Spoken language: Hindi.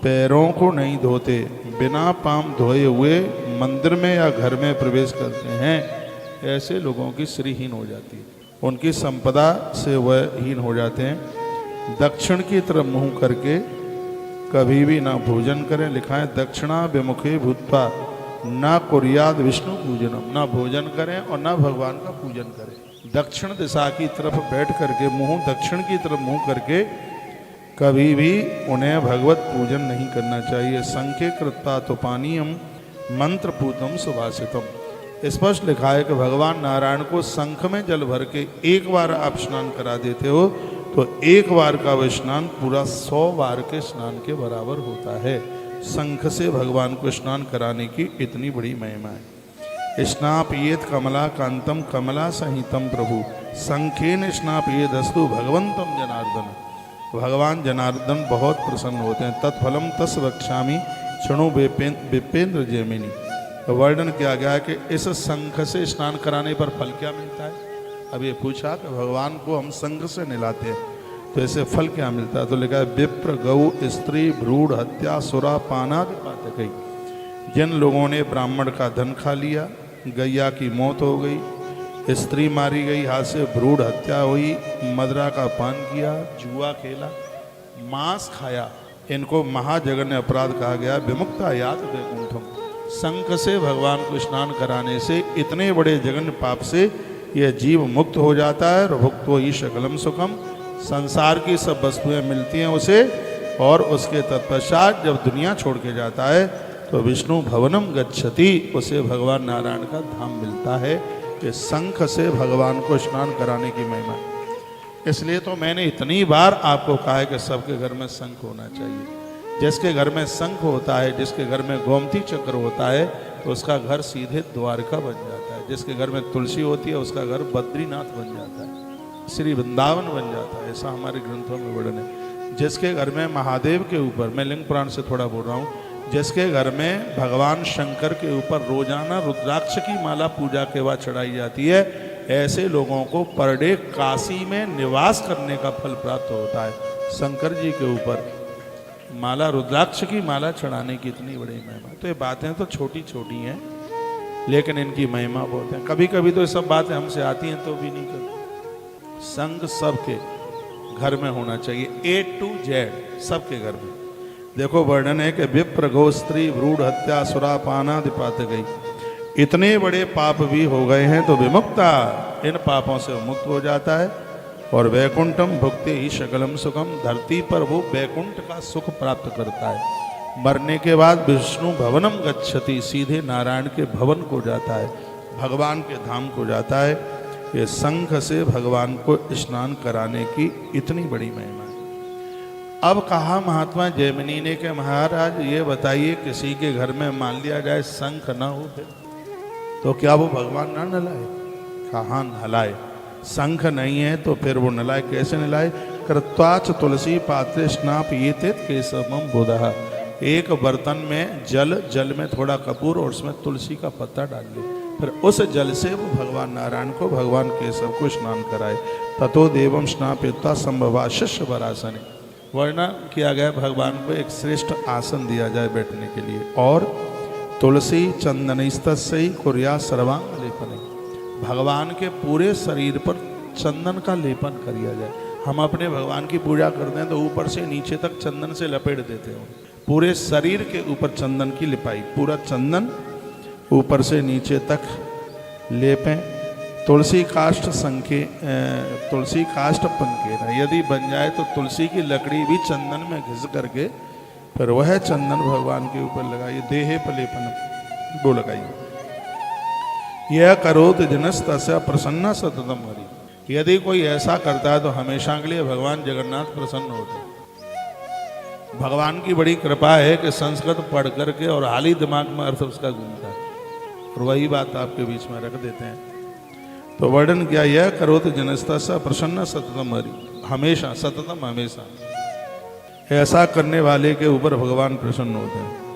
पैरों को नहीं धोते, बिना पाँव धोए हुए मंदिर में या घर में प्रवेश करते हैं, ऐसे लोगों की श्रीहीन हो जाती है, उनकी संपदा से वह हीन हो जाते हैं। दक्षिण की तरफ मुंह करके कभी भी ना भोजन करें। लिखा है दक्षिणा विमुखे भूत्वा ना कुर्याद विष्णु पूजनम, ना भोजन करें और ना भगवान का पूजन करें। दक्षिण दिशा की तरफ बैठ करके मुंह दक्षिण की तरफ मुंह करके कभी भी उन्हें भगवत पूजन नहीं करना चाहिए। संख्य कृत्ता तो पानीयम मंत्र पूतम सुभाषितम। स्पष्ट लिखा है कि भगवान नारायण को शंख में जल भर के एक बार आप स्नान करा देते हो तो एक बार का वह स्नान पूरा 100 बार के स्नान के बराबर होता है। शंख से भगवान को स्नान कराने की इतनी बड़ी महिमा है। स्नापयेत कमला कांतम कमला संहितम प्रभु शंखेन स्नापयेत अस्तु भगवंतम जनार्दन। भगवान जनार्दन बहुत प्रसन्न होते हैं। तत्फलम तस वक्ष्यामि क्षणु विपेंद्र जैमिनी। वर्णन किया गया है कि इस शंख से स्नान कराने पर फल क्या मिलता है। अब ये पूछा कि भगवान को हम शंख से नहलाते हैं तो इससे फल क्या मिलता है, तो लिखा है विप्र गौ स्त्री भ्रूढ़ हत्या सुरा पानादि पातकई। जिन लोगों ने ब्राह्मण का धन खा लिया, गैया की मौत हो गई, स्त्री मारी गई, हाथ से भ्रूढ़ हत्या हुई, मदरा का पान किया, जुआ खेला, मांस खाया, इनको महाजघन्य अपराध कहा गया। विमुक्ता यात वैकुंठम। शंख से भगवान को स्नान कराने से इतने बड़े जघन्य पाप से यह जीव मुक्त हो जाता है। भुक्तो ही शकलम सुखम। संसार की सब वस्तुएं मिलती हैं उसे, और उसके तत्पश्चात जब दुनिया छोड़ के जाता है तो विष्णु भवनम गच्छति, उसे भगवान नारायण का धाम मिलता है। कि शंख से भगवान को स्नान कराने की महिमा। इसलिए तो मैंने इतनी बार आपको कहा है कि सबके घर में शंख होना चाहिए। जिसके घर में शंख होता है, जिसके घर में गोमती चक्र होता है, तो उसका घर सीधे द्वारका बन जाता है। जिसके घर में तुलसी होती है उसका घर बद्रीनाथ बन जाता है, श्री वृंदावन बन जाता है। ऐसा हमारे ग्रंथों में वर्णन है। जिसके घर में महादेव के ऊपर, मैं लिंग पुराण से थोड़ा बोल रहा हूँ, जिसके घर में भगवान शंकर के ऊपर रोजाना रुद्राक्ष की माला पूजा के बाद चढ़ाई जाती है, ऐसे लोगों को पर डे काशी में निवास करने का फल प्राप्त होता है। शंकर जी के ऊपर माला, रुद्राक्ष की माला चढ़ाने की इतनी बड़ी महिमा। तो ये बातें तो छोटी छोटी हैं लेकिन इनकी महिमा बहुत है। कभी कभी तो ये सब बातें हमसे आती हैं तो भी नहीं करते। संग सबके घर में होना चाहिए, A to Z सबके घर में। देखो वर्णन है कि विप्र गो स्त्री भ्रूढ़ हत्या सुरापानादि पात गई। इतने बड़े पाप भी हो गए हैं तो विमुक्ता, इन पापों से मुक्त हो जाता है। और वैकुंठम भुक्ते ही शकलम सुखम, धरती पर वो वैकुंठ का सुख प्राप्त करता है। मरने के बाद विष्णु भवनम गच्छति, सीधे नारायण के भवन को जाता है, भगवान के धाम को जाता है। ये शंख से भगवान को स्नान कराने की इतनी बड़ी महिमा है। अब कहा महात्मा जैमिनी ने कि महाराज ये बताइए, किसी के घर में मान लिया जाए शंख ना हो फिर तो क्या वो भगवान ना नलाए? कहाँ नलाए? शंख नहीं है तो फिर वो नलाए, कैसे नलाए? कृत्वाच तुलसी पात्रे स्नापयेत केशवम बुधः। एक बर्तन में जल में थोड़ा कपूर और उसमें तुलसी का पत्ता डाल ले, फिर उस जल से वो भगवान नारायण को, भगवान केशव को स्नान कराए। ततो देवम स्नापयित्वा संभवा शिष्य वरासने। वर्णन किया गया भगवान को एक श्रेष्ठ आसन दिया जाए बैठने के लिए। और तुलसी चंदनस्तस्यै कुर्या सर्वांग लेपन। भगवान के पूरे शरीर पर चंदन का लेपन किया जाए। हम अपने भगवान की पूजा करते हैं तो ऊपर से नीचे तक चंदन से लपेट देते हैं। पूरे शरीर के ऊपर चंदन की लिपाई, पूरा चंदन ऊपर से नीचे तक लेपें। तुलसी काष्ठ संके तुलसी काष्ठ पंकेरा, यदि बन जाए तो तुलसी की लकड़ी भी चंदन में घिस करके फिर वह चंदन भगवान के ऊपर लगाइए। देहे पलेपन वो लगाइए। यह करोत जनस तस्य प्रसन्न सततम हरि। यदि कोई ऐसा करता है तो हमेशा के लिए भगवान जगन्नाथ प्रसन्न होते हैं। भगवान की बड़ी कृपा है कि संस्कृत पढ़ करके और हाल ही दिमाग में अर्थ उसका घूमता है और वही बात आपके बीच में रख देते हैं। तो वर्णन किया, यह करोत जनस्ता सा प्रसन्न सततम हरि। हमेशा, सततम हमेशा, ऐसा करने वाले के ऊपर भगवान प्रसन्न होते हैं।